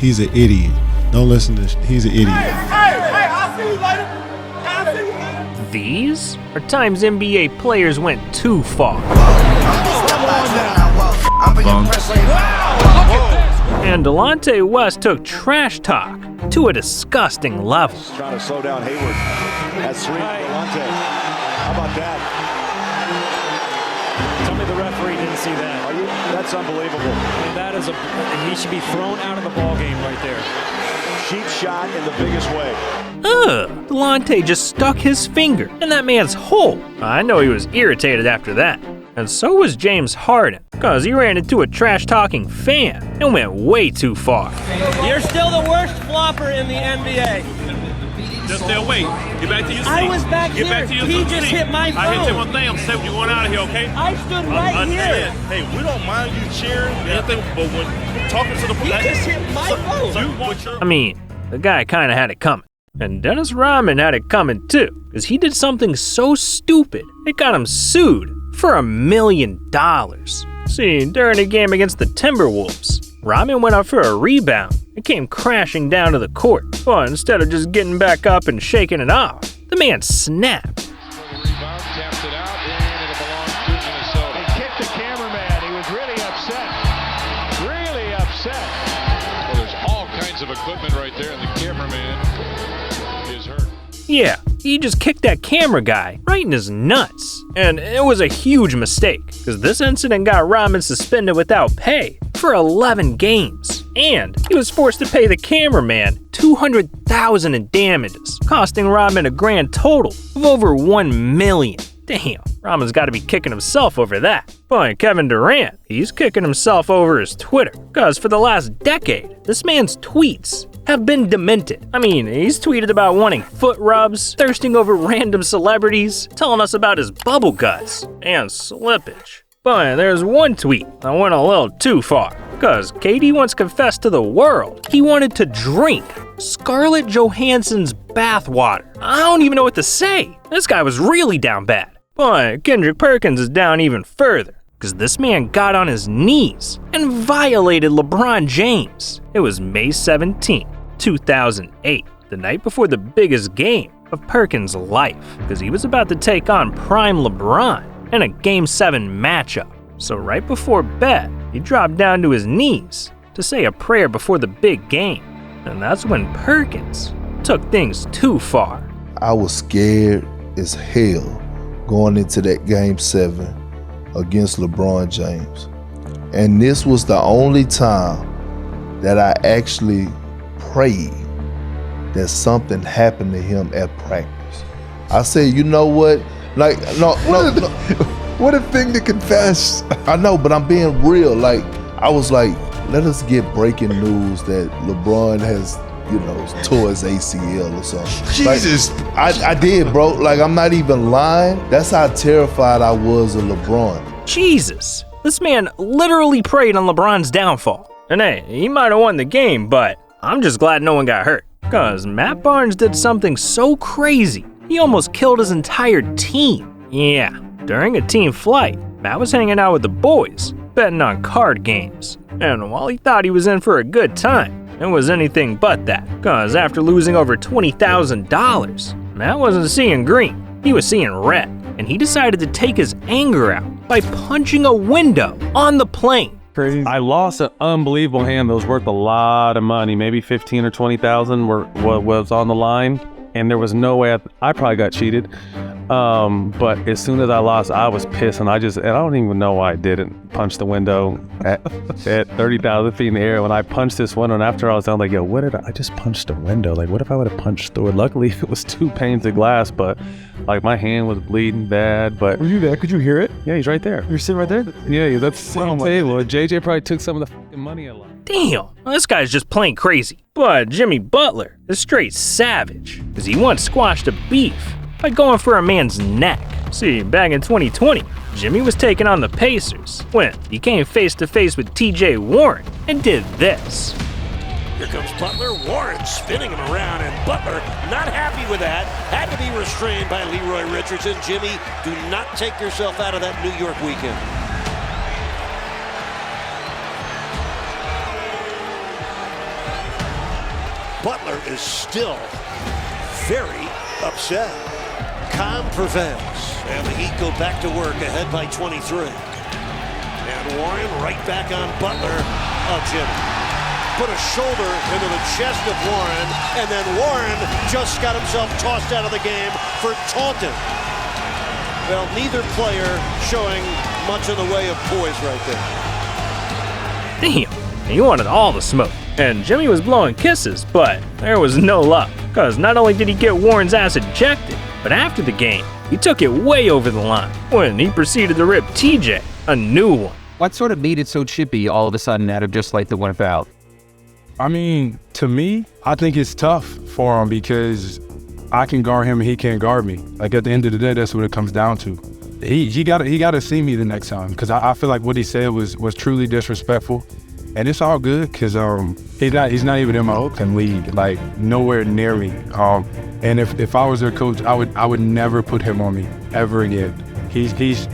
He's an idiot. Don't listen to this. He's an idiot. Hey, I'll see you later. I'll see you later. These are times NBA players went too far. And Delonte West took trash talk to a disgusting level. Trying to slow down Hayward. That's three for Delonte. How about that? Tell me the referee didn't see that. That's unbelievable. I mean, that is he should be thrown out of the ball game right there. Cheap shot in the biggest way. Delonte just stuck his finger in that man's hole. I know he was irritated after that. And so was James Harden, because he ran into a trash-talking fan and went way too far. You're still the worst flopper in the NBA. Just stay away. Get back to your seat. I was back Get here. Back to your He seat. just hit my phone. I hit you one thing. I'm saying you're going out of here, okay? I stood right here. Hey, we don't mind you cheering and everything, but when talking to the He just hit my phone. I mean, the guy kind of had it coming. And Dennis Rodman had it coming too, because he did something so stupid, it got him sued for $1 million. See, during a game against the Timberwolves, Rodman went up for a rebound and came crashing down to the court. But instead of just getting back up and shaking it off, the man snapped. Rebound, taps it out, and it'll belong to Minnesota. He kicked the cameraman. He was really upset. Really upset. Well, there's all kinds of equipment right there, and the cameraman is hurt. Yeah, he just kicked that camera guy right in his nuts. And it was a huge mistake, because this incident got Rodman suspended without pay for 11 games. And he was forced to pay the cameraman $200,000 in damages, costing Rodman a grand total of over $1 million. Damn, Rodman's got to be kicking himself over that. But Kevin Durant, he's kicking himself over his Twitter, because for the last decade, this man's tweets have been demented. I mean, he's tweeted about wanting foot rubs, thirsting over random celebrities, telling us about his bubble guts, and slippage. But there's one tweet that went a little too far, because KD once confessed to the world he wanted to drink Scarlett Johansson's bathwater. I don't even know what to say. This guy was really down bad. But Kendrick Perkins is down even further, because this man got on his knees and violated LeBron James. It was May 17, 2008, the night before the biggest game of Perkins' life, because he was about to take on prime LeBron in a Game 7 matchup. So right before bed, he dropped down to his knees to say a prayer before the big game. And that's when Perkins took things too far. I was scared as hell going into that Game 7 against LeBron James. And this was the only time that I actually prayed that something happened to him at practice. I said, you know what? Like, no. What a thing to confess. I know, but I'm being real. Like, I was like, let us get breaking news that LeBron has, tore his ACL or something. Jesus. Like, I did, bro. Like, I'm not even lying. That's how terrified I was of LeBron. Jesus. This man literally prayed on LeBron's downfall. And hey, he might have won the game, but I'm just glad no one got hurt. Cause Matt Barnes did something so crazy, he almost killed his entire team. Yeah, during a team flight, Matt was hanging out with the boys, betting on card games. And while he thought he was in for a good time, it was anything but that. Cause after losing over $20,000, Matt wasn't seeing green, he was seeing red. And he decided to take his anger out by punching a window on the plane. Crazy. I lost an unbelievable hand that was worth a lot of money, maybe 15 or 20,000 was on the line, and there was no way I probably got cheated. But as soon as I lost, I was pissed, and I don't even know why I didn't punch the window at 30,000 feet in the air. When I punched this window, and after I was done, like, yo, I just punched a window. Like, what if I would have punched through it? Luckily, it was 2 panes of glass, but like my hand was bleeding bad. But were you there? Could you hear it? Yeah, he's right there. You're sitting right there? Yeah, that's the same table. JJ probably took some of the fucking money a lot. Damn, this guy's just plain crazy. But Jimmy Butler is straight savage, because he once squashed a beef by going for a man's neck. See, back in 2020, Jimmy was taking on the Pacers when he came face to face with TJ Warren and did this. Here comes Butler, Warren spinning him around, and Butler not happy with that. Had to be restrained by Leroy Richardson. Jimmy, do not take yourself out of that New York weekend. Butler is still very upset. Calm prevails, and the Heat go back to work ahead by 23. And Warren right back on Butler. Oh, Jimmy put a shoulder into the chest of Warren, and then Warren just got himself tossed out of the game for taunting. Well, neither player showing much in the way of poise right there. Damn, he wanted all the smoke. And Jimmy was blowing kisses, but there was no luck. Because not only did he get Warren's ass ejected, but after the game, he took it way over the line when he proceeded to rip TJ a new one. What sort of made it so chippy all of a sudden out of just like the one foul? I mean, to me, I think it's tough for him because I can guard him and he can't guard me. Like at the end of the day, that's what it comes down to. He gotta see me the next time because I feel like what he said was truly disrespectful, and it's all good because he's not even in my Oakland league, like nowhere near me. And if I was their coach, I would never put him on me ever again. He's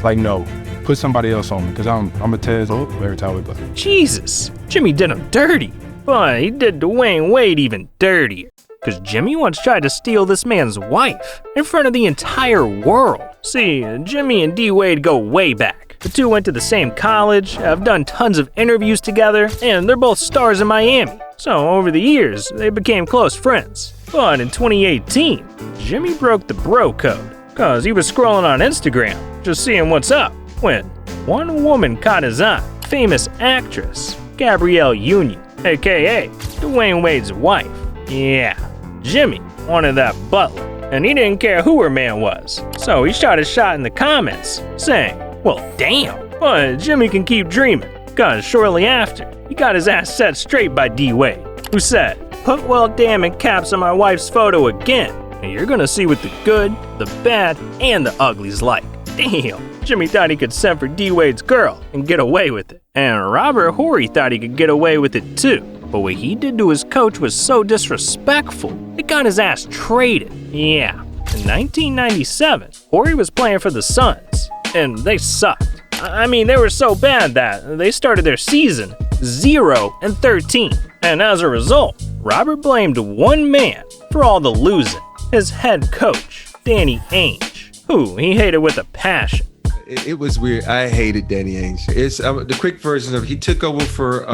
like, no. Put somebody else on me, because I'm a Tez every time we play. Jesus, Jimmy did him dirty. But he did Dwayne Wade even dirtier. Because Jimmy once tried to steal this man's wife in front of the entire world. See, Jimmy and D. Wade go way back. The two went to the same college, have done tons of interviews together, and they're both stars in Miami. So over the years, they became close friends. But in 2018, Jimmy broke the bro code. Because he was scrolling on Instagram, just seeing what's up, when one woman caught his eye, famous actress Gabrielle Union, aka Dwayne Wade's wife. Yeah, Jimmy wanted that Butler, and he didn't care who her man was. So he shot a shot in the comments, saying, well damn, but Jimmy can keep dreaming, cause shortly after, he got his ass set straight by D. Wade, who said, put well damn in caps on my wife's photo again, and you're gonna see what the good, the bad, and the ugly's like. Damn. Jimmy thought he could send for D. Wade's girl and get away with it. And Robert Horry thought he could get away with it too. But what he did to his coach was so disrespectful, it got his ass traded. Yeah. In 1997, Horry was playing for the Suns, and they sucked. I mean, they were so bad that they started their season 0-13. And as a result, Robert blamed one man for all the losing, his head coach, Danny Ainge, who he hated with a passion. It was weird. I hated Danny Ainge. It's the quick version of he took over for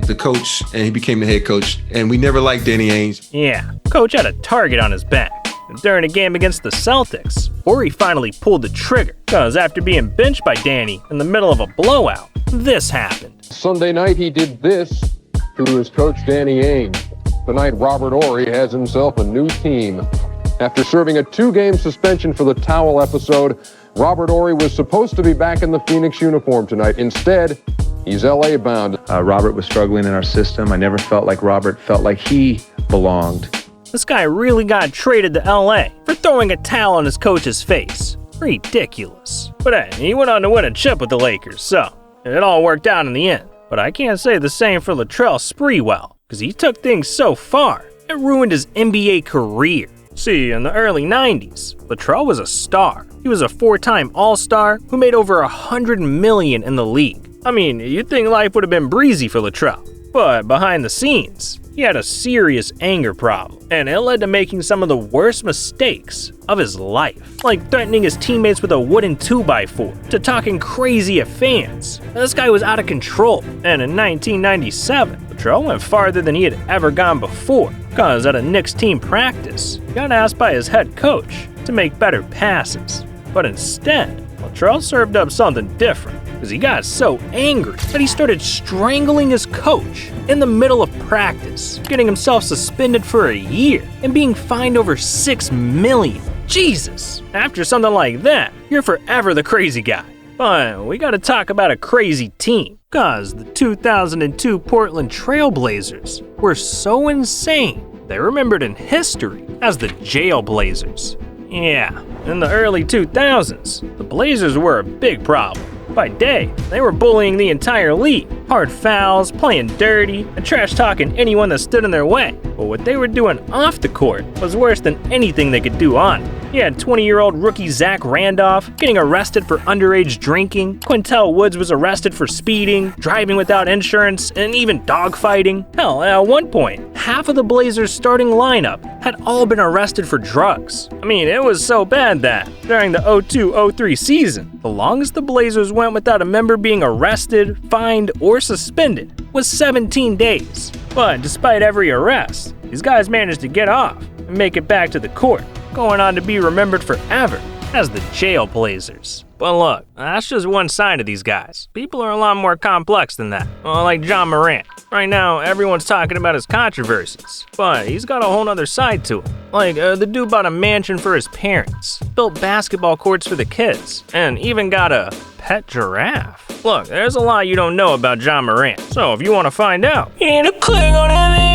the coach and he became the head coach. And we never liked Danny Ainge. Yeah, coach had a target on his back. And during a game against the Celtics, Horry finally pulled the trigger. Because after being benched by Danny in the middle of a blowout, this happened. Sunday night he did this to his coach Danny Ainge. Tonight Robert Horry has himself a new team. After serving a 2-game suspension for the towel episode, Robert Horry was supposed to be back in the Phoenix uniform tonight. Instead, he's LA bound. Robert was struggling in our system. I never felt like Robert felt like he belonged. This guy really got traded to LA for throwing a towel on his coach's face. Ridiculous. But hey, he went on to win a chip with the Lakers, so it all worked out in the end. But I can't say the same for Latrell Sprewell, because he took things so far, it ruined his NBA career. See, in the early 90s, Latrell was a star. He was a 4-time All-Star who made over $100 million in the league. I mean, you'd think life would have been breezy for Latrell. But behind the scenes, he had a serious anger problem, and it led to making some of the worst mistakes of his life. Like threatening his teammates with a wooden 2x4, to talking crazy at fans. This guy was out of control, and in 1997, Latrell went farther than he had ever gone before. Cause at a Knicks team practice, he got asked by his head coach to make better passes. But instead, Latrell served up something different, because he got so angry that he started strangling his coach in the middle of practice, getting himself suspended for a year and being fined over $6 million. Jesus! After something like that, you're forever the crazy guy. But we gotta talk about a crazy team, cause the 2002 Portland Trailblazers were so insane, they're remembered in history as the Jailblazers. Yeah, in the early 2000s, the Blazers were a big problem. By day, they were bullying the entire league. Hard fouls, playing dirty, and trash-talking anyone that stood in their way. But what they were doing off the court was worse than anything they could do on it. You had 20-year-old rookie Zach Randolph getting arrested for underage drinking. Quintel Woods was arrested for speeding, driving without insurance, and even dogfighting. Hell, at one point, half of the Blazers' starting lineup had all been arrested for drugs. I mean, it was so bad that, during the 02-03 season, the longest the Blazers went without a member being arrested, fined, or suspended was 17 days. But despite every arrest, these guys managed to get off and make it back to the court, going on to be remembered forever as the Jail Blazers. But look, that's just one side of these guys. People are a lot more complex than that. Well, like John Morant. Right now, everyone's talking about his controversies, but he's got a whole other side to him. Like, the dude bought a mansion for his parents, built basketball courts for the kids, and even got a pet giraffe. Look, there's a lot you don't know about John Morant, so if you want to find out, you need to click on him.